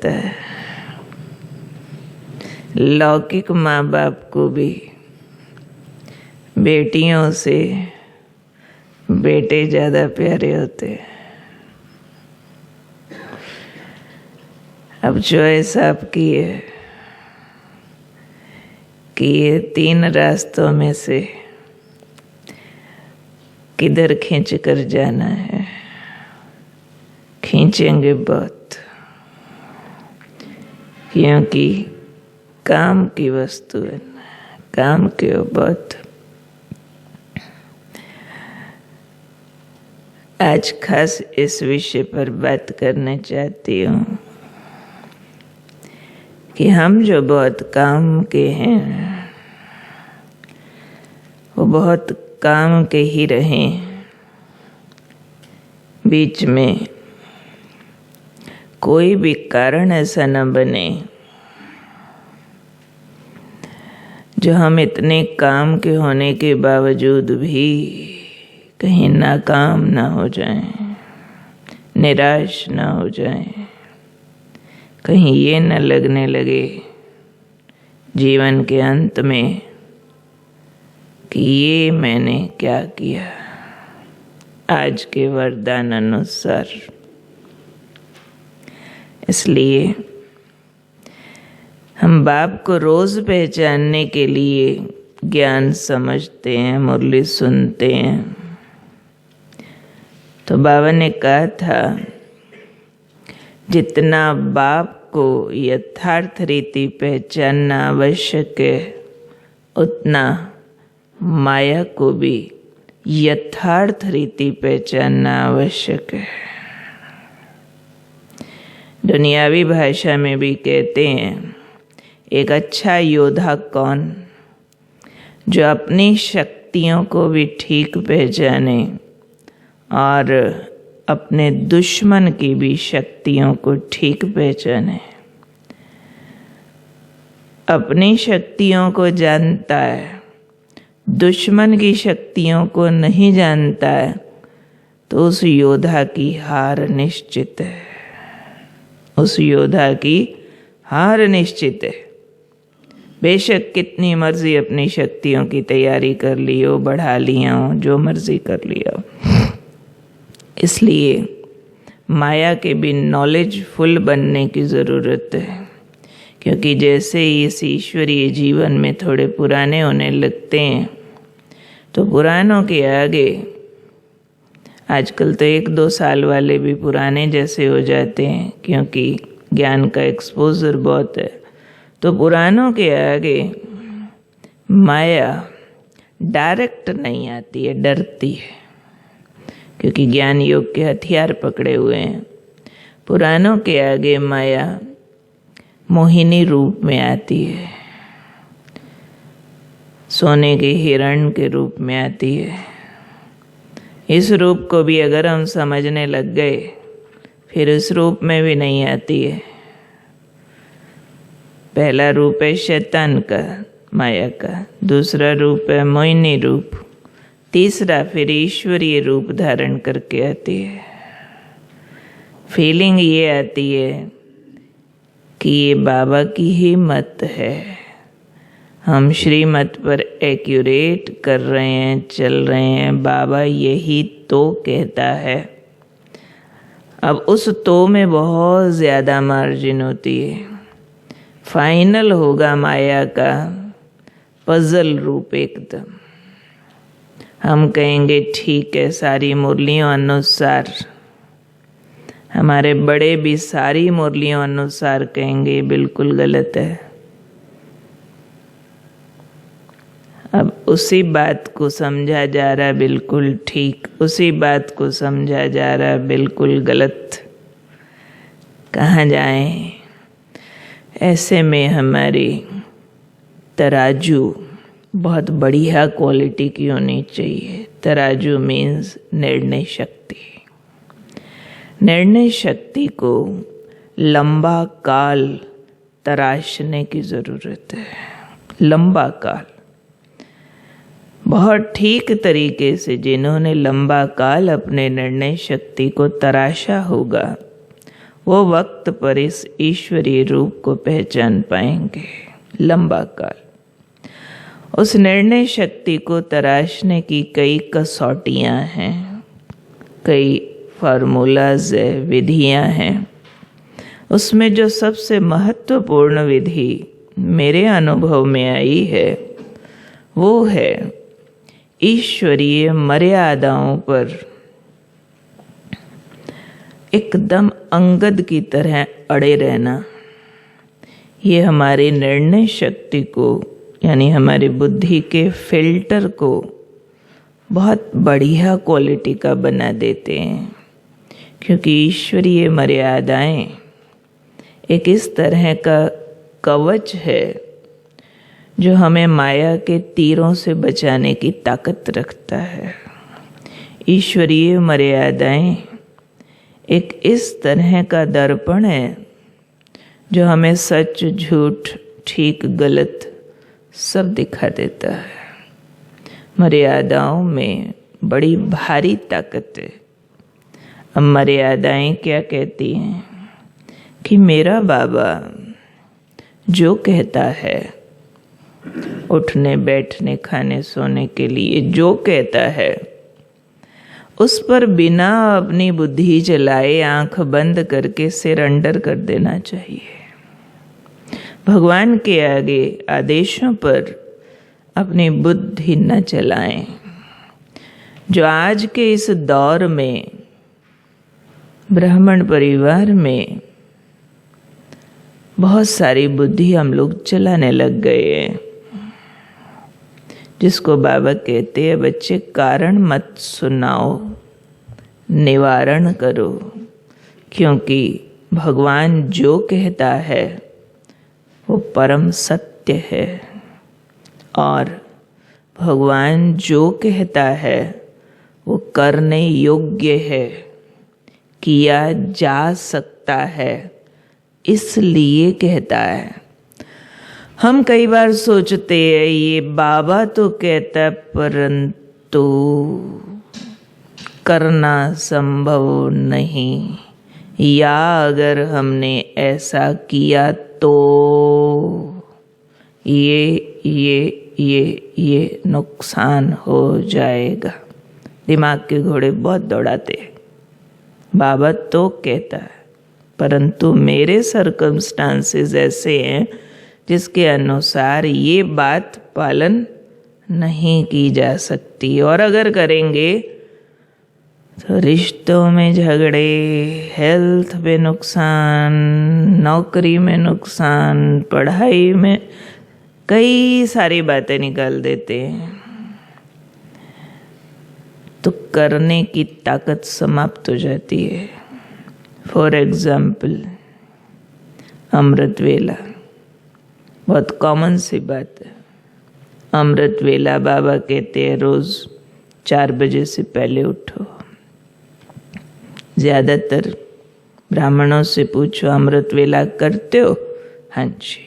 जाता है। लौकिक माँ बाप को भी बेटियों से बेटे ज़्यादा प्यारे होते हैं। अब चॉइस आपकी है कि ये 3 रास्तों में से किधर खींच कर जाना है। खींचेंगे बहुत, क्योंकि काम की वस्तु है, काम के बहुत। आज खास इस विषय पर बात करना चाहती हूँ कि हम जो बहुत काम के हैं वो बहुत काम के ही रहें। बीच में कोई भी कारण ऐसा न बने जो हम इतने काम के होने के बावजूद भी कहीं नाकाम ना हो जाएं, निराश ना हो जाएं। कहीं ये न लगने लगे जीवन के अंत में कि ये मैंने क्या किया। आज के वरदान अनुसार इसलिए हम बाप को रोज पहचानने के लिए ज्ञान समझते हैं, मुरली सुनते हैं। तो बाबा ने कहा था, जितना बाप को यथार्थ रीति पहचानना आवश्यक है, उतना माया को भी यथार्थ रीति पहचानना आवश्यक है। दुनियावी भाषा में भी कहते हैं, एक अच्छा योद्धा कौन, जो अपनी शक्तियों को भी ठीक पहचाने और अपने दुश्मन की भी शक्तियों को ठीक पहचाने। अपनी शक्तियों को जानता है, दुश्मन की शक्तियों को नहीं जानता है, तो उस योद्धा की हार निश्चित है। उस योद्धा की हार निश्चित है। बेशक कितनी मर्जी अपनी शक्तियों की तैयारी कर ली हो, बढ़ा लिया हो, जो मर्जी कर लिया हो। इसलिए माया के भी नॉलेजफुल बनने की ज़रूरत है, क्योंकि जैसे ही इस ईश्वरीय जीवन में थोड़े पुराने होने लगते हैं तो पुरानों के आगे, आजकल तो 1-2 साल वाले भी पुराने जैसे हो जाते हैं, क्योंकि ज्ञान का एक्सपोजर बहुत है। तो पुरानों के आगे माया डायरेक्ट नहीं आती है, डरती है, क्योंकि ज्ञान योग के हथियार पकड़े हुए हैं। पुरानों के आगे माया मोहिनी रूप में आती है, सोने के हिरण के रूप में आती है। इस रूप को भी अगर हम समझने लग गए, फिर इस रूप में भी नहीं आती है। पहला रूप है शैतान का, माया का। दूसरा रूप है मोहिनी रूप। तीसरा फिर ईश्वरीय रूप धारण करके आती है। फीलिंग ये आती है कि ये बाबा की ही मत है, हम श्रीमत पर एक्यूरेट कर रहे हैं, चल रहे हैं, बाबा यही तो कहता है। अब उस तो में बहुत ज़्यादा मार्जिन होती है। फाइनल होगा माया का पजल रूप एकदम। हम कहेंगे ठीक है, सारी मुरलियों अनुसार। हमारे बड़े भी सारी मुरलियों अनुसार कहेंगे, बिल्कुल गलत है। अब उसी बात को समझा जा रहा बिल्कुल ठीक, उसी बात को समझा जा रहा बिल्कुल गलत। कहाँ जाएं? ऐसे में हमारी तराजू बहुत बढ़िया क्वालिटी की होनी चाहिए। तराजू मीन्स निर्णय शक्ति। निर्णय शक्ति को लंबा काल तराशने की ज़रूरत है। लंबा काल, बहुत ठीक तरीके से जिन्होंने लंबा काल अपने निर्णय शक्ति को तराशा होगा, वो वक्त पर इस ईश्वरीय रूप को पहचान पाएंगे। लंबा काल उस निर्णय शक्ति को तराशने की कई कसौटियाँ हैं, कई फार्मूलाज है, विधियाँ हैं। उसमें जो सबसे महत्वपूर्ण विधि मेरे अनुभव में आई है वो है ईश्वरीय मर्यादाओं पर एकदम अंगद की तरह अड़े रहना। ये हमारी निर्णय शक्ति को यानी हमारी बुद्धि के फिल्टर को बहुत बढ़िया क्वालिटी का बना देते हैं, क्योंकि ईश्वरीय मर्यादाएं एक इस तरह का कवच है जो हमें माया के तीरों से बचाने की ताकत रखता है। ईश्वरीय मर्यादाएं एक इस तरह का दर्पण है जो हमें सच झूठ ठीक गलत सब दिखा देता है। मर्यादाओं में बड़ी भारी ताकत है। अब मर्यादाएं क्या कहती हैं कि मेरा बाबा जो कहता है उठने बैठने खाने सोने के लिए जो कहता है उस पर बिना अपनी बुद्धि चलाए आंख बंद करके सरेंडर कर देना चाहिए। भगवान के आगे आदेशों पर अपनी बुद्धि न चलाएं। जो आज के इस दौर में ब्राह्मण परिवार में बहुत सारी बुद्धि हम लोग चलाने लग गए हैं, जिसको बाबा कहते हैं बच्चे कारण मत सुनाओ, निवारण करो, क्योंकि भगवान जो कहता है वो परम सत्य है और भगवान जो कहता है वो करने योग्य है, किया जा सकता है, इसलिए कहता है। हम कई बार सोचते हैं ये बाबा तो कहता परंतु करना संभव नहीं, या अगर हमने ऐसा किया तो ये नुकसान हो जाएगा। दिमाग के घोड़े बहुत दौड़ाते हैं। बाबा तो कहता है परंतु मेरे सर्कमस्टांसेस ऐसे हैं जिसके अनुसार ये बात पालन नहीं की जा सकती, और अगर करेंगे तो रिश्तों में झगड़े, हेल्थ में नुकसान, नौकरी में नुकसान, पढ़ाई में कई सारी बातें निकाल देते हैं। तो करने की ताकत समाप्त हो जाती है। फॉर एग्जाम्पल अमृत वेला, बहुत कॉमन सी बात है। अमृत वेला बाबा कहते हैं रोज 4 बजे से पहले उठो। ज़्यादातर ब्राह्मणों से पूछो अमृत वेला करते हो? हाँ जी।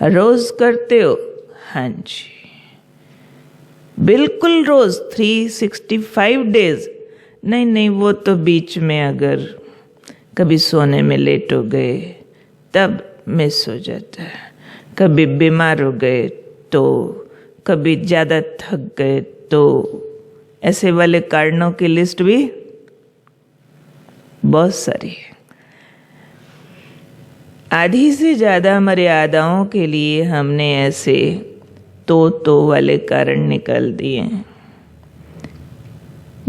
रोज करते हो? हाँ जी। बिल्कुल रोज 365 डेज? नहीं, वो तो बीच में अगर कभी सोने में लेट हो गए तब मिस हो जाता है, कभी बीमार हो गए तो, कभी ज़्यादा थक गए तो, ऐसे वाले कारणों की लिस्ट भी बहुत सारी है। आधी से ज़्यादा मर्यादाओं के लिए हमने ऐसे तो वाले कारण निकाल दिए हैं।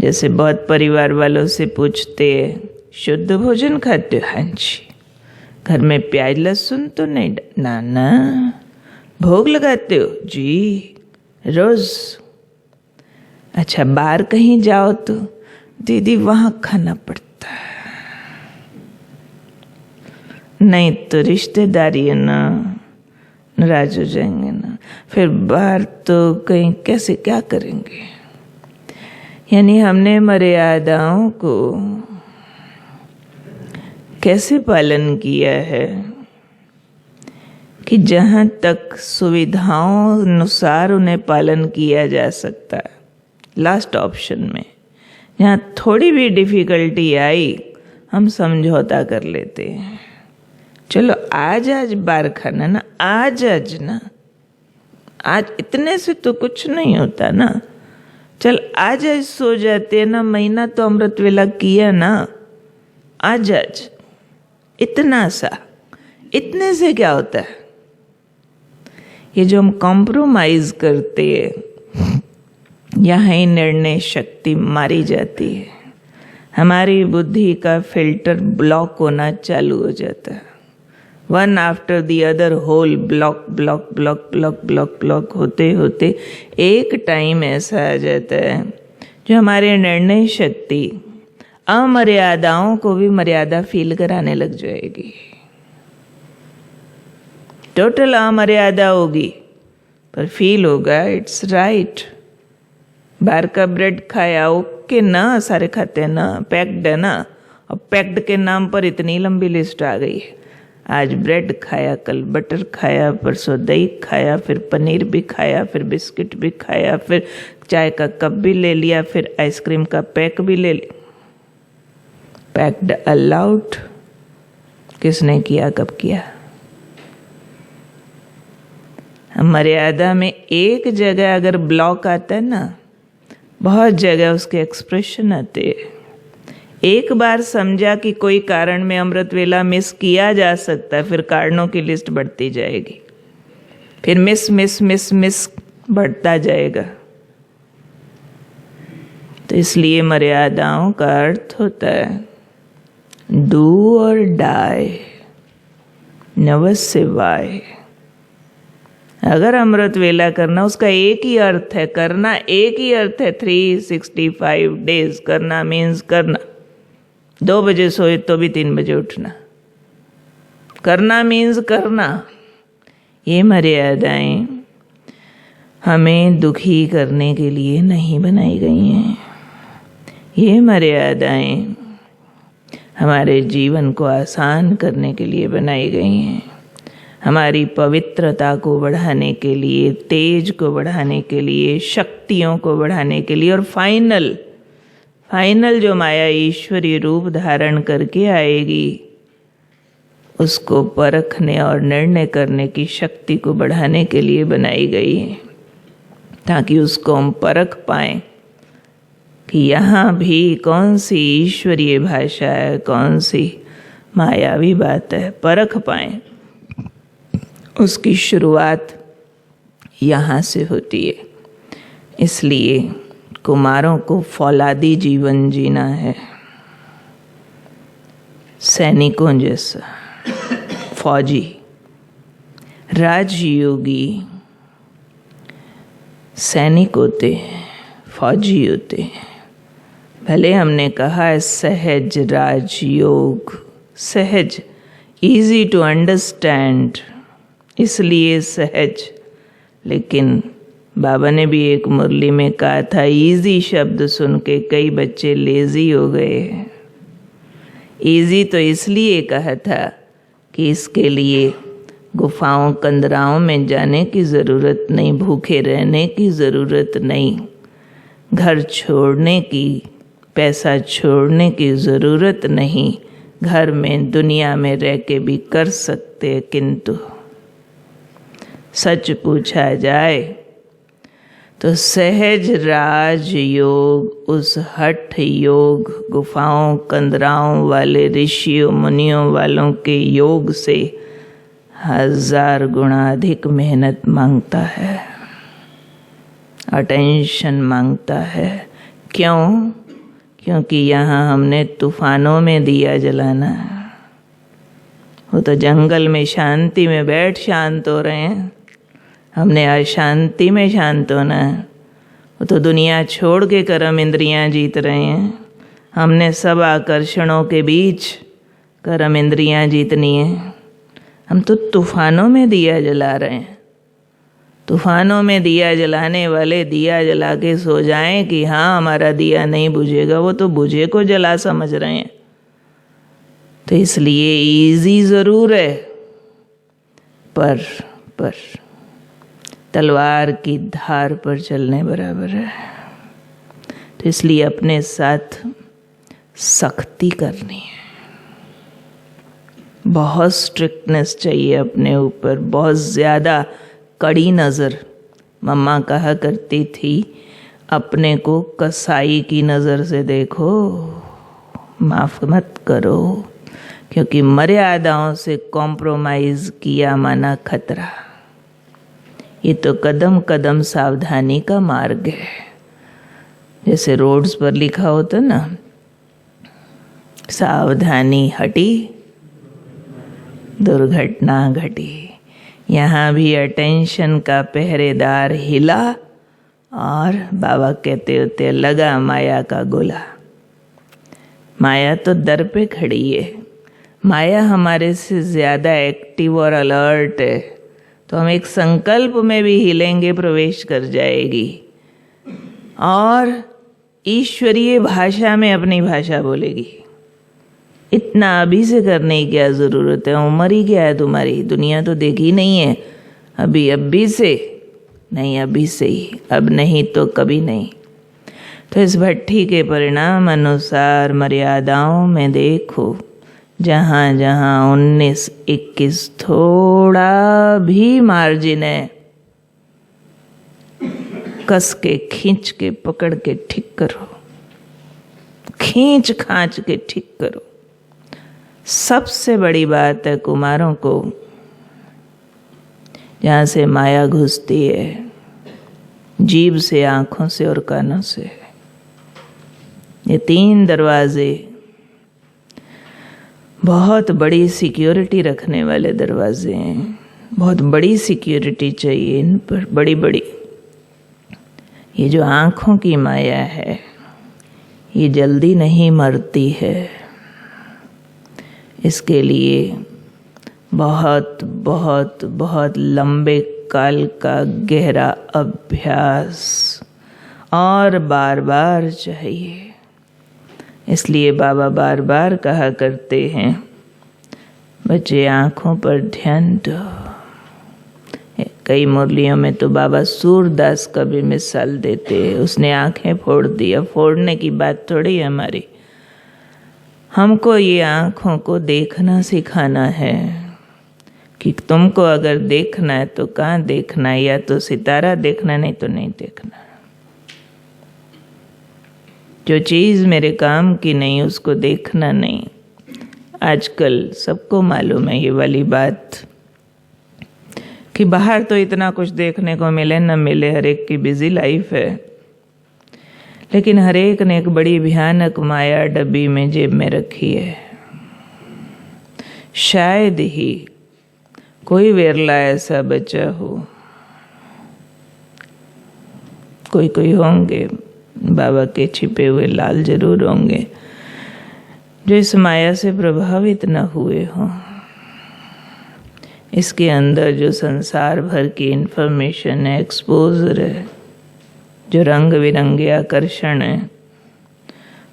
जैसे बहुत परिवार वालों से पूछते हैं शुद्ध भोजन खाते हो? हाँ जी। घर में प्याज लहसुन तो नहीं? ना। भोग लगाते हो? जी, रोज। अच्छा, बाहर कहीं जाओ तो? दीदी वहाँ खाना पड़ता है। नहीं तो रिश्तेदारी है ना, नाराज हो जाएंगे ना, फिर बाहर तो कहीं कैसे क्या करेंगे। यानी हमने मर्यादाओं को कैसे पालन किया है कि जहाँ तक सुविधाओं अनुसार उन्हें पालन किया जा सकता है, लास्ट ऑप्शन में जहाँ थोड़ी भी डिफ़िकल्टी आई हम समझौता कर लेते हैं, चलो आज बार खाना ना, आज ना, आज इतने से तो कुछ नहीं होता ना, चल आज सो जाते हैं ना, महीना तो अमृत वेला किया ना, आज इतना सा, इतने से क्या होता है। ये जो हम कॉम्प्रोमाइज करते हैं, यहाँ ही निर्णय शक्ति मारी जाती है, हमारी बुद्धि का फिल्टर ब्लॉक होना चालू हो जाता है। One after the other whole block block block block block block होते होते एक टाइम ऐसा आ जाता है जो हमारे निर्णय शक्ति अमर्यादाओं को भी मर्यादा फील कराने लग जाएगी। टोटल अमर्यादा होगी पर फील होगा इट्स राइट। बाहर का ब्रेड खाया, ओके ना, सारे खाते हैं ना, पैक्ड है ना, और पैक्ड के नाम पर इतनी लंबी लिस्ट आ गई है। आज ब्रेड खाया, कल बटर खाया, परसों दही खाया, फिर पनीर भी खाया, फिर बिस्किट भी खाया, फिर चाय का कप भी ले लिया, फिर आइसक्रीम का पैक भी ले लिया। पैक्ड अलाउड किसने किया, कब किया? मर्यादा में एक जगह अगर ब्लॉक आता है ना, बहुत जगह उसके एक्सप्रेशन आते हैं। एक बार समझा कि कोई कारण में अमृत वेला मिस किया जा सकता है, फिर कारणों की लिस्ट बढ़ती जाएगी, फिर मिस मिस मिस मिस बढ़ता जाएगा। तो इसलिए मर्यादाओं का अर्थ होता है डू और डाई, नमः शिवाय। अगर अमृत वेला करना, उसका एक ही अर्थ है, करना एक ही अर्थ है, 365 डेज करना मीन्स करना। 2 बजे सोए तो भी 3 बजे उठना, करना मीन्स करना। ये मर्यादाएं हमें दुखी करने के लिए नहीं बनाई गई हैं। ये मर्यादाएं हमारे जीवन को आसान करने के लिए बनाई गई हैं, हमारी पवित्रता को बढ़ाने के लिए, तेज को बढ़ाने के लिए, शक्तियों को बढ़ाने के लिए, और फाइनल जो माया ईश्वरीय रूप धारण करके आएगी उसको परखने और निर्णय करने की शक्ति को बढ़ाने के लिए बनाई गई है, ताकि उसको हम परख पाएं कि यहाँ भी कौन सी ईश्वरीय भाषा है, कौन सी मायावी बात है, परख पाएं। उसकी शुरुआत यहाँ से होती है। इसलिए कुमारों को फौलादी जीवन जीना है, सैनिकों जैसा। फौजी, राजयोगी सैनिक होते हैं, फौजी होते हैं। भले हमने कहा है सहज राजयोग, सहज, इजी टू अंडरस्टैंड, इसलिए सहज। लेकिन बाबा ने भी एक मुरली में कहा था, इजी शब्द सुन के कई बच्चे लेजी हो गए। इजी तो इसलिए कहा था कि इसके लिए गुफाओं कंदराओं में जाने की ज़रूरत नहीं, भूखे रहने की ज़रूरत नहीं, घर छोड़ने की, पैसा छोड़ने की ज़रूरत नहीं, घर में दुनिया में रह के भी कर सकते। किंतु सच पूछा जाए तो सहज राज योग, उस हठ योग, गुफाओं कंदराओं वाले ऋषियों मुनियों वालों के योग से 1000 गुना अधिक मेहनत मांगता है, अटेंशन मांगता है। क्यों? क्योंकि यहाँ हमने तूफानों में दिया जलाना है। वो तो जंगल में शांति में बैठ शांत हो रहे हैं, हमने अशांति में शांत होना है। वो तो दुनिया छोड़ के कर्म इंद्रियां जीत रहे हैं, हमने सब आकर्षणों के बीच कर्म इंद्रियां जीतनी है। हम तो तूफानों में दिया जला रहे हैं। तूफानों में दिया जलाने वाले दिया जला के सो जाएं कि हाँ हमारा दिया नहीं बुझेगा, वो तो बुझे को जला समझ रहे हैं। तो इसलिए इजी ज़रूर है, पर तलवार की धार पर चलने बराबर है। तो इसलिए अपने साथ सख्ती करनी है। बहुत स्ट्रिक्टनेस चाहिए अपने ऊपर, बहुत ज़्यादा कड़ी नज़र। मम्मा कहा करती थी, अपने को कसाई की नज़र से देखो, माफ़ मत करो, क्योंकि मर्यादाओं से कॉम्प्रोमाइज़ किया माना खतरा। ये तो कदम कदम सावधानी का मार्ग है। जैसे रोड्स पर लिखा होता ना, सावधानी हटी दुर्घटना घटी। यहाँ भी अटेंशन का पहरेदार हिला और बाबा कहते होते लगा माया का गोला। माया तो दर पे खड़ी है। माया हमारे से ज़्यादा एक्टिव और अलर्ट है, तो हम एक संकल्प में भी हिलेंगे प्रवेश कर जाएगी और ईश्वरीय भाषा में अपनी भाषा बोलेगी। इतना अभी से करने की क्या ज़रूरत है? उम्र ही क्या है तुम्हारी? दुनिया तो देखी नहीं है। अभी से नहीं, अभी से ही, अब नहीं तो कभी नहीं। तो इस भट्ठी के परिणाम अनुसार मर्यादाओं में देखो, जहाँ जहाँ 19-21 थोड़ा भी मार्जिन है, कस के खींच के पकड़ के ठीक करो, खींच खांच के ठीक करो। सबसे बड़ी बात है कुमारों को, जहाँ से माया घुसती है, जीभ से, आँखों से और कानों से। ये 3 दरवाजे बहुत बड़ी सिक्योरिटी रखने वाले दरवाजे हैं। बहुत बड़ी सिक्योरिटी चाहिए इन पर, बड़ी बड़ी। ये जो आँखों की माया है, ये जल्दी नहीं मरती है। इसके लिए बहुत बहुत बहुत लंबे काल का गहरा अभ्यास और बार बार चाहिए। इसलिए बाबा बार बार कहा करते हैं, बच्चे आँखों पर ध्यान दो। कई मुरलियों में तो बाबा सूरदास का भी मिसाल देते हैं। उसने आँखें फोड़ दी। अब फोड़ने की बात थोड़ी है हमारी। हमको ये आँखों को देखना सिखाना है कि तुमको अगर देखना है तो कहाँ देखना है, या तो सितारा देखना, नहीं तो नहीं देखना। जो चीज़ मेरे काम की नहीं उसको देखना नहीं। आजकल सबको मालूम है ये वाली बात कि बाहर तो इतना कुछ देखने को मिले न मिले, हर एक की बिजी लाइफ है, लेकिन हर एक ने एक बड़ी भयानक माया डब्बी में जेब में रखी है। शायद ही कोई वेरला ऐसा बचा हो, कोई होंगे, बाबा के छिपे हुए लाल जरूर होंगे, जो इस माया से प्रभावित न हुए हों। इसके अंदर जो संसार भर की इन्फॉर्मेशन है, एक्सपोजर है, जो रंग बिरंगे आकर्षण है,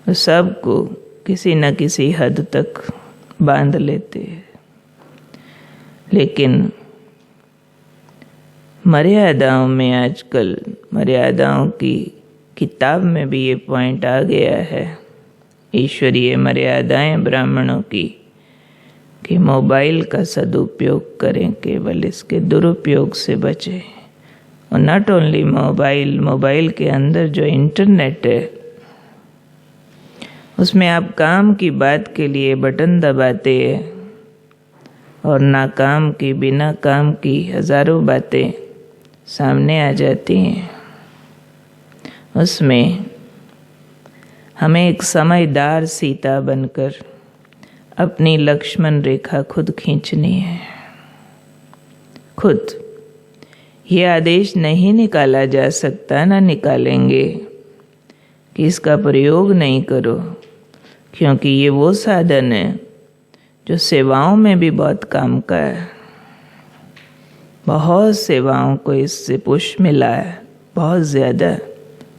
वो सबको किसी न किसी हद तक बांध लेते हैं। लेकिन मर्यादाओं में आजकल, मर्यादाओं की किताब में भी ये पॉइंट आ गया है, ईश्वरीय मर्यादाएं ब्राह्मणों की, कि मोबाइल का सदुपयोग करें, केवल इसके दुरुपयोग से बचें। और नॉट ओनली मोबाइल के अंदर जो इंटरनेट है, उसमें आप काम की बात के लिए बटन दबाते हैं और नाकाम की, बिना काम की हजारों बातें सामने आ जाती हैं। उसमें हमें एक समझदार सीता बनकर अपनी लक्ष्मण रेखा खुद खींचनी है। खुद ये आदेश नहीं निकाला जा सकता, ना निकालेंगे कि इसका प्रयोग नहीं करो, क्योंकि ये वो साधन है जो सेवाओं में भी बहुत काम का है। बहुत सेवाओं को इससे पुश मिला है, बहुत ज़्यादा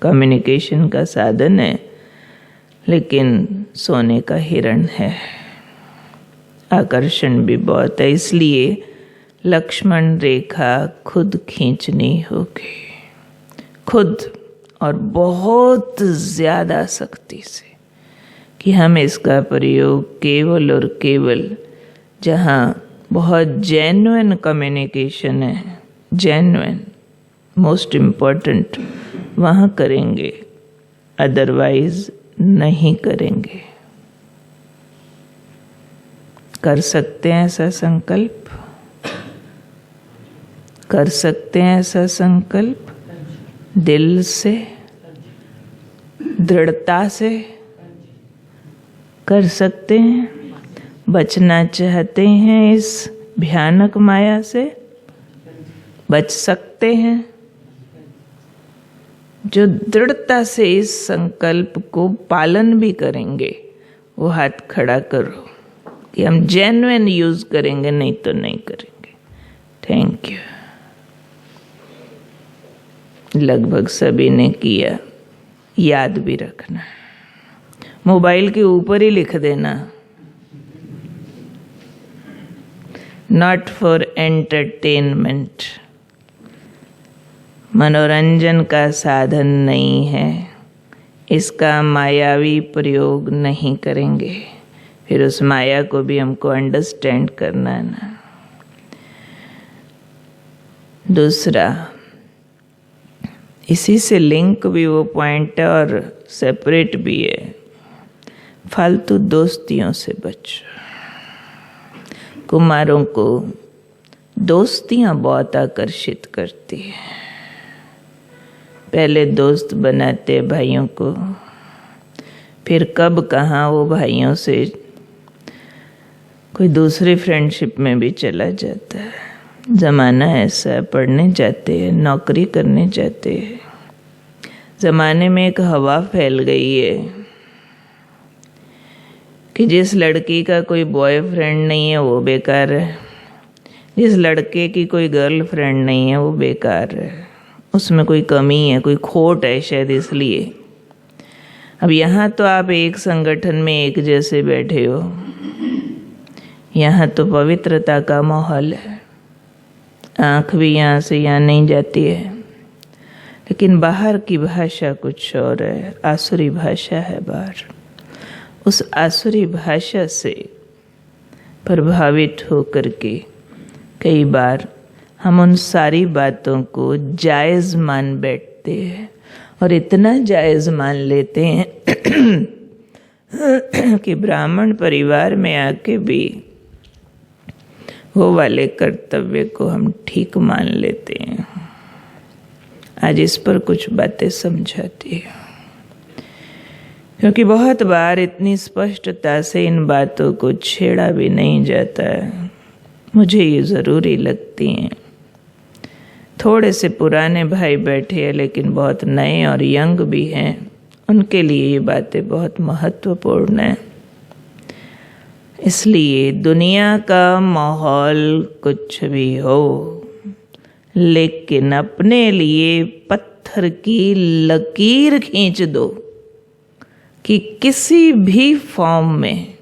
कम्युनिकेशन का साधन है, लेकिन सोने का हिरण है, आकर्षण भी बहुत है। इसलिए लक्ष्मण रेखा खुद खींचनी होगी, खुद, और बहुत ज़्यादा सख्ती से, कि हम इसका प्रयोग केवल और केवल जहाँ बहुत जेन्युइन कम्युनिकेशन है, जेन्युइन मोस्ट इम्पोर्टेंट, वहाँ करेंगे, अदरवाइज नहीं करेंगे। कर सकते हैं ऐसा संकल्प? कर सकते हैं ऐसा संकल्प दिल से, दृढ़ता से कर सकते हैं? बचना चाहते हैं इस भयानक माया से? बच सकते हैं? जो दृढ़ता से इस संकल्प को पालन भी करेंगे, वो हाथ खड़ा करो कि हम जेन्युइन यूज करेंगे, नहीं तो नहीं करेंगे। Thank you. लगभग सभी ने किया। याद भी रखना, मोबाइल के ऊपर ही लिख देना, नॉट फॉर एंटरटेनमेंट, मनोरंजन का साधन नहीं है, इसका मायावी प्रयोग नहीं करेंगे। फिर उस माया को भी हमको अंडरस्टैंड करना है ना। दूसरा, इसी से लिंक भी वो पॉइंट है और सेपरेट भी है, फालतू दोस्तियों से बचो। कुमारों को दोस्तियां बहुत आकर्षित करती है। पहले दोस्त बनाते भाइयों को, फिर कब कहाँ वो भाइयों से कोई दूसरी फ्रेंडशिप में भी चला जाता है। ज़माना ऐसा है, पढ़ने जाते हैं, नौकरी करने जाते हैं। ज़माने में एक हवा फैल गई है कि जिस लड़की का कोई बॉयफ्रेंड नहीं है वो बेकार है, जिस लड़के की कोई गर्लफ्रेंड नहीं है वो बेकार है, उसमें कोई कमी है, कोई खोट है शायद इसलिए। अब यहाँ तो आप एक संगठन में एक जैसे बैठे हो, यहाँ तो पवित्रता का माहौल है, आँख भी यहाँ से यहाँ नहीं जाती है, लेकिन बाहर की भाषा कुछ और है, आसुरी भाषा है बाहर। उस आसुरी भाषा से प्रभावित होकर के कई बार हम उन सारी बातों को जायज़ मान बैठते हैं, और इतना जायज़ मान लेते हैं कि ब्राह्मण परिवार में आके भी वो वाले कर्तव्य को हम ठीक मान लेते हैं। आज इस पर कुछ बातें समझाती है, क्योंकि बहुत बार इतनी स्पष्टता से इन बातों को छेड़ा भी नहीं जाता है। मुझे ये ज़रूरी लगती हैं। थोड़े से पुराने भाई बैठे हैं, लेकिन बहुत नए और यंग भी हैं, उनके लिए ये बातें बहुत महत्वपूर्ण हैं। इसलिए दुनिया का माहौल कुछ भी हो, लेकिन अपने लिए पत्थर की लकीर खींच दो कि किसी भी फॉर्म में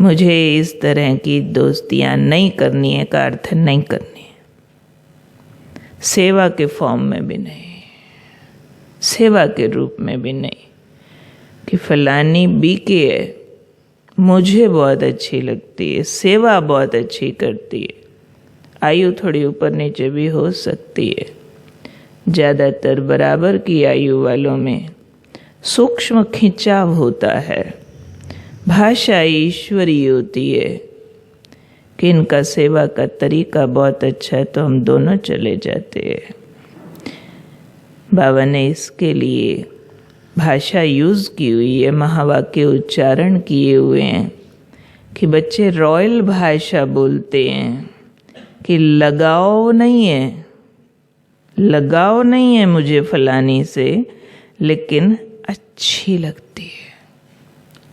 मुझे इस तरह की दोस्तियां नहीं करनी है का अर्थ नहीं करनी है। सेवा के फॉर्म में भी नहीं, सेवा के रूप में भी नहीं कि फलानी बीके है, मुझे बहुत अच्छी लगती है, सेवा बहुत अच्छी करती है। आयु थोड़ी ऊपर नीचे भी हो सकती है। ज़्यादातर बराबर की आयु वालों में सूक्ष्म खिंचाव होता है। भाषा ईश्वरीय होती है कि इनका सेवा का तरीका बहुत अच्छा है, तो हम दोनों चले जाते हैं। बाबा ने इसके लिए भाषा यूज़ की हुई है, महावाक्य उच्चारण किए हुए हैं कि बच्चे रॉयल भाषा बोलते हैं कि लगाव नहीं है, लगाव नहीं है मुझे फलानी से, लेकिन अच्छी लगती है।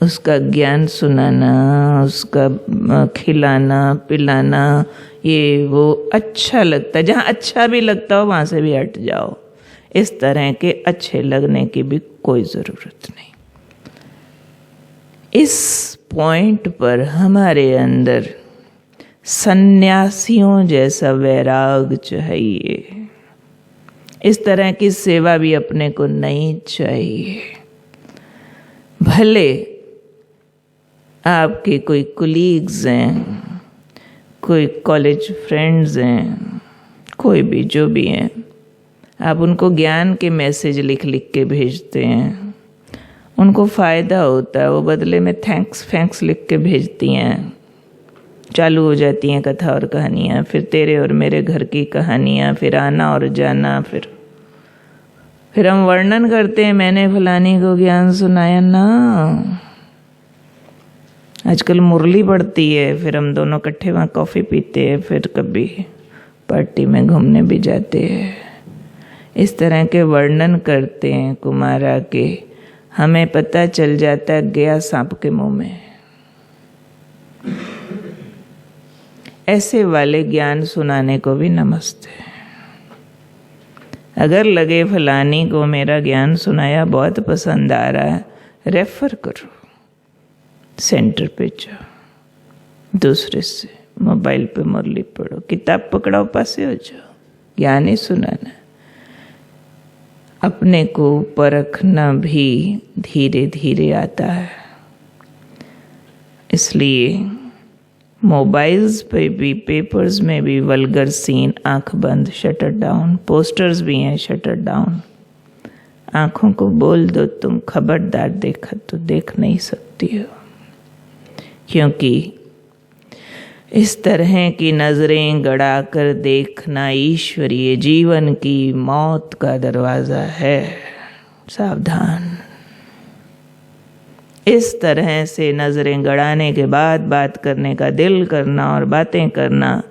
उसका ज्ञान सुनाना, उसका खिलाना पिलाना, ये वो अच्छा लगता है। जहाँ अच्छा भी लगता हो वहाँ से भी हट जाओ। इस तरह के अच्छे लगने की भी कोई ज़रूरत नहीं। इस पॉइंट पर हमारे अंदर सन्यासियों जैसा वैराग चाहिए। इस तरह की सेवा भी अपने को नहीं चाहिए। भले आपके कोई कुलीग्स हैं, कोई कॉलेज फ्रेंड्स हैं, कोई भी जो भी हैं, आप उनको ज्ञान के मैसेज लिख लिख के भेजते हैं, उनको फ़ायदा होता है, वो बदले में थैंक्स लिख के भेजती हैं। चालू हो जाती हैं कथा और कहानियाँ, फिर तेरे और मेरे घर की कहानियाँ, फिर आना और जाना, फिर हम वर्णन करते हैं, मैंने फलानी को ज्ञान सुनाया ना। आजकल मुरली पड़ती है, फिर हम दोनों इकट्ठे वहाँ कॉफ़ी पीते हैं, फिर कभी पार्टी में घूमने भी जाते हैं। इस तरह के वर्णन करते हैं कुमारा के, हमें पता चल जाता है गया सांप के मुंह में। ऐसे वाले ज्ञान सुनाने को भी नमस्ते। अगर लगे फलानी को मेरा ज्ञान सुनाया बहुत पसंद आ रहा है, रेफर करो, सेंटर पे जाओ, दूसरे से मोबाइल पे मुरली पढ़ो, किताब पकड़ाओ, पासे हो जाओ, ज्ञान ही सुनाना। अपने को परखना भी धीरे धीरे आता है। इसलिए मोबाइल्स पे भी, पेपर्स में भी वल्गर सीन, आंख बंद, शटर डाउन, पोस्टर्स भी हैं शटर डाउन। आंखों को बोल दो तुम खबरदार, देखा तो देख नहीं सकती हो, क्योंकि इस तरह की नज़रें गड़ाकर देखना ईश्वरीय जीवन की मौत का दरवाज़ा है। सावधान। इस तरह से नज़रें गड़ाने के बाद बात करने का दिल करना और बातें करना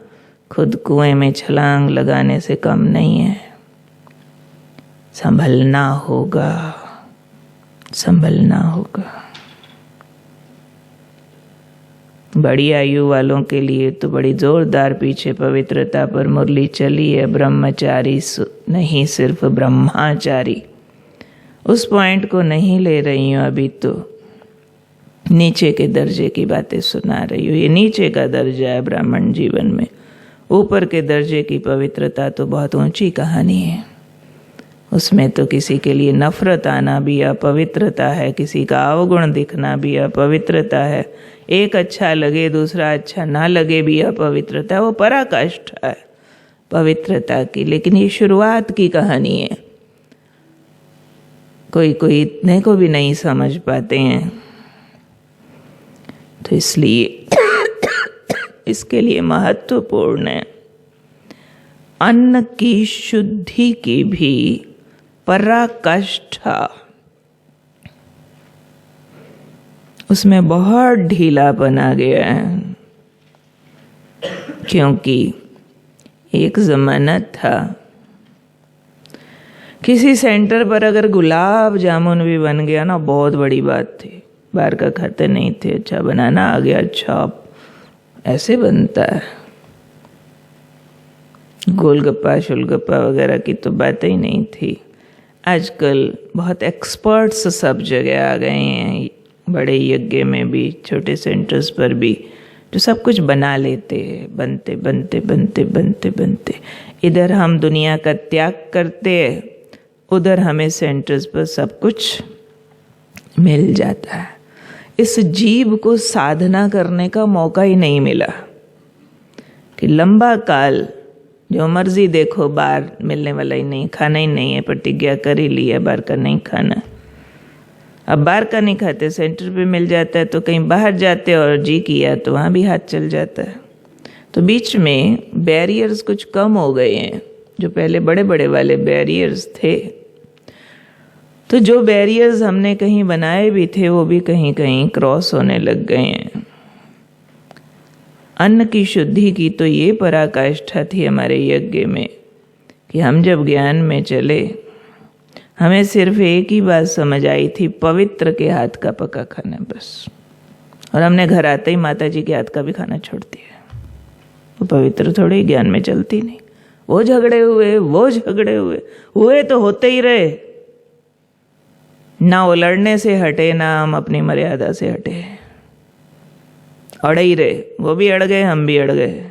खुद कुएं में छलांग लगाने से कम नहीं है। संभलना होगा, संभलना होगा। बड़ी आयु वालों के लिए तो बड़ी जोरदार पीछे पवित्रता पर मुरली चली है। ब्रह्मचारी नहीं, सिर्फ ब्रह्माचारी। उस पॉइंट को नहीं ले रही हूँ अभी, तो नीचे के दर्जे की बातें सुना रही हूँ। ये नीचे का दर्जा है ब्राह्मण जीवन में। ऊपर के दर्जे की पवित्रता तो बहुत ऊंची कहानी है। उसमें तो किसी के लिए नफरत आना भी अपवित्रता है, किसी का अवगुण दिखना भी अपवित्रता है, एक अच्छा लगे दूसरा अच्छा ना लगे भी अपवित्रता है। वो पराकाष्ठा है पवित्रता की। लेकिन ये शुरुआत की कहानी है। कोई इतने को भी नहीं समझ पाते हैं, तो इसलिए इसके लिए महत्वपूर्ण है अन्न की शुद्धि की भी पराकाष्ठा। उसमें बहुत ढीलापन आ गया है, क्योंकि एक ज़माना था किसी सेंटर पर अगर गुलाब जामुन भी बन गया ना, बहुत बड़ी बात थी। बाहर का खाते नहीं थे, अच्छा बनाना आ गया, अच्छा ऐसे बनता है। गोलगप्पा शोलगप्पा वगैरह की तो बात ही नहीं थी। आजकल बहुत एक्सपर्ट्स सब जगह आ गए हैं, बड़े यज्ञ में भी, छोटे सेंटर्स पर भी, जो सब कुछ बना लेते हैं। बनते बनते बनते बनते बनते इधर हम दुनिया का त्याग करते हैं, उधर हमें सेंटर्स पर सब कुछ मिल जाता है। इस जीव को साधना करने का मौका ही नहीं मिला कि लंबा काल जो मर्जी देखो, बाहर मिलने वाला ही नहीं, खाना ही नहीं है, प्रतिज्ञा कर ही ली है बाहर का नहीं खाना। अब बाहर का नहीं खाते, सेंटर पे मिल जाता है, तो कहीं बाहर जाते और जी किया तो वहाँ भी हाथ चल जाता है। तो बीच में बैरियर्स कुछ कम हो गए हैं। जो पहले बड़े बड़े वाले बैरियर्स थे, तो जो बैरियर्स हमने कहीं बनाए भी थे, वो भी कहीं कहीं क्रॉस होने लग गए हैं। अन्न की शुद्धि की तो ये पराकाष्ठा थी हमारे यज्ञ में कि हम जब ज्ञान में चले, हमें सिर्फ एक ही बात समझ आई थी, पवित्र के हाथ का पका खाना बस। और हमने घर आते ही माता जी के हाथ का भी खाना छोड़ दिया। वो पवित्र थोड़े ज्ञान में चलती नहीं। वो झगड़े हुए तो होते ही रहे, ना उलड़ने से हटे, ना हम अपनी मर्यादा से हटे, अड़े ही रहे। वो भी अड़ गए, हम भी अड़ गए,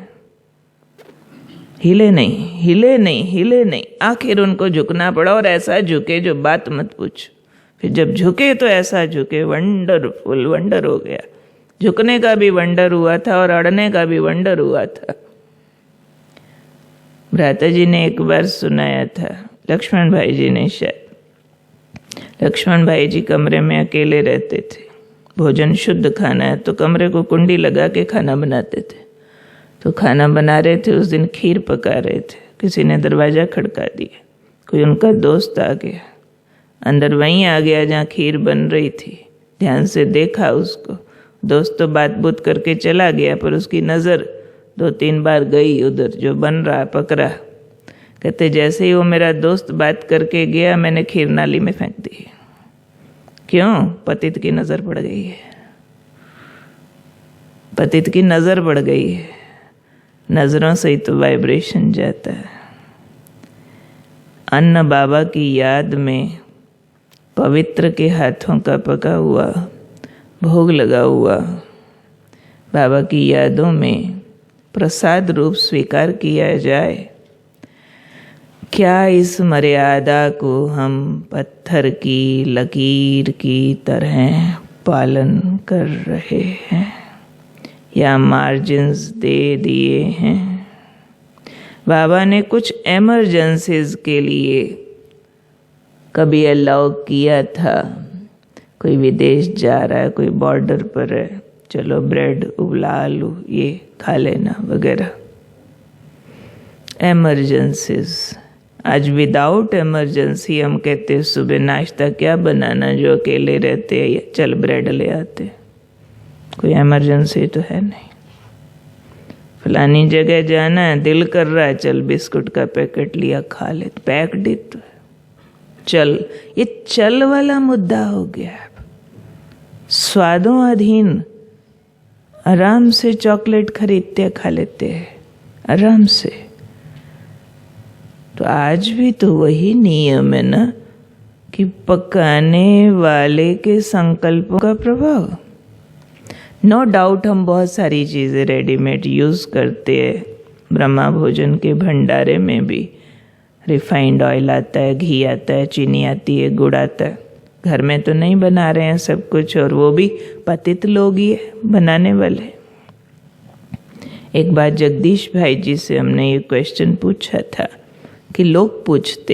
हिले नहीं। आखिर उनको झुकना पड़ा, और ऐसा झुके जो बात मत पूछ। फिर जब झुके तो ऐसा झुके, वंडरफुल, वंडर हो गया। झुकने का भी वंडर हुआ था और अड़ने का भी वंडर हुआ था। भ्राता जी ने एक बार सुनाया था, लक्ष्मण भाई जी ने शायद। लक्ष्मण भाई जी कमरे में अकेले रहते थे, भोजन शुद्ध खाना है तो कमरे को कुंडी लगा के खाना बनाते थे। तो खाना बना रहे थे, उस दिन खीर पका रहे थे, किसी ने दरवाज़ा खड़का दिया, कोई उनका दोस्त आ गया, अंदर वहीं आ गया जहाँ खीर बन रही थी। ध्यान से देखा उसको, दोस्त तो बात बूत करके चला गया पर उसकी नज़र 2-3 बार गई उधर जो बन रहा पकड़ा। कहते जैसे ही वो मेरा दोस्त बात करके गया मैंने खीर नाली में फेंक दी। क्यों? पतित की नज़र पड़ गई है, पतित की नज़र पड़ गई है। नज़रों से ही तो वाइब्रेशन जाता है। अन्न बाबा की याद में पवित्र के हाथों का पका हुआ भोग लगा हुआ बाबा की यादों में प्रसाद रूप स्वीकार किया जाए। क्या इस मर्यादा को हम पत्थर की लकीर की तरह पालन कर रहे हैं या मार्जिन्स दे दिए हैं? बाबा ने कुछ एमरजेंसीज के लिए कभी अलाउ किया था, कोई विदेश जा रहा है, कोई बॉर्डर पर है, चलो ब्रेड उबला आलू ये खा लेना वगैरह, एमरजेंसीज। आज विदाउट एमरजेंसी हम कहते हैं सुबह नाश्ता क्या बनाना, जो अकेले रहते हैं चल ब्रेड ले आते, कोई एमरजेंसी तो है नहीं। फलानी जगह जाना है, दिल कर रहा है, चल बिस्कुट का पैकेट लिया खा ले, पैक्ड ही तो है, चल। ये चल वाला मुद्दा हो गया। स्वादों अधीन आराम से चॉकलेट खरीदते खा लेते हैं आराम से। तो आज भी तो वही नियम है ना कि पकाने वाले के संकल्पों का प्रभाव। नो डाउट हम बहुत सारी चीज़ें रेडीमेड यूज़ करते हैं, ब्रह्मा भोजन के भंडारे में भी रिफाइंड ऑयल आता है, घी आता है, चीनी आती है, गुड़ आता है। घर में तो नहीं बना रहे हैं सब कुछ, और वो भी पतित लोग ही है बनाने वाले। एक बार जगदीश भाई जी से हमने ये क्वेश्चन पूछा था कि लोग पूछते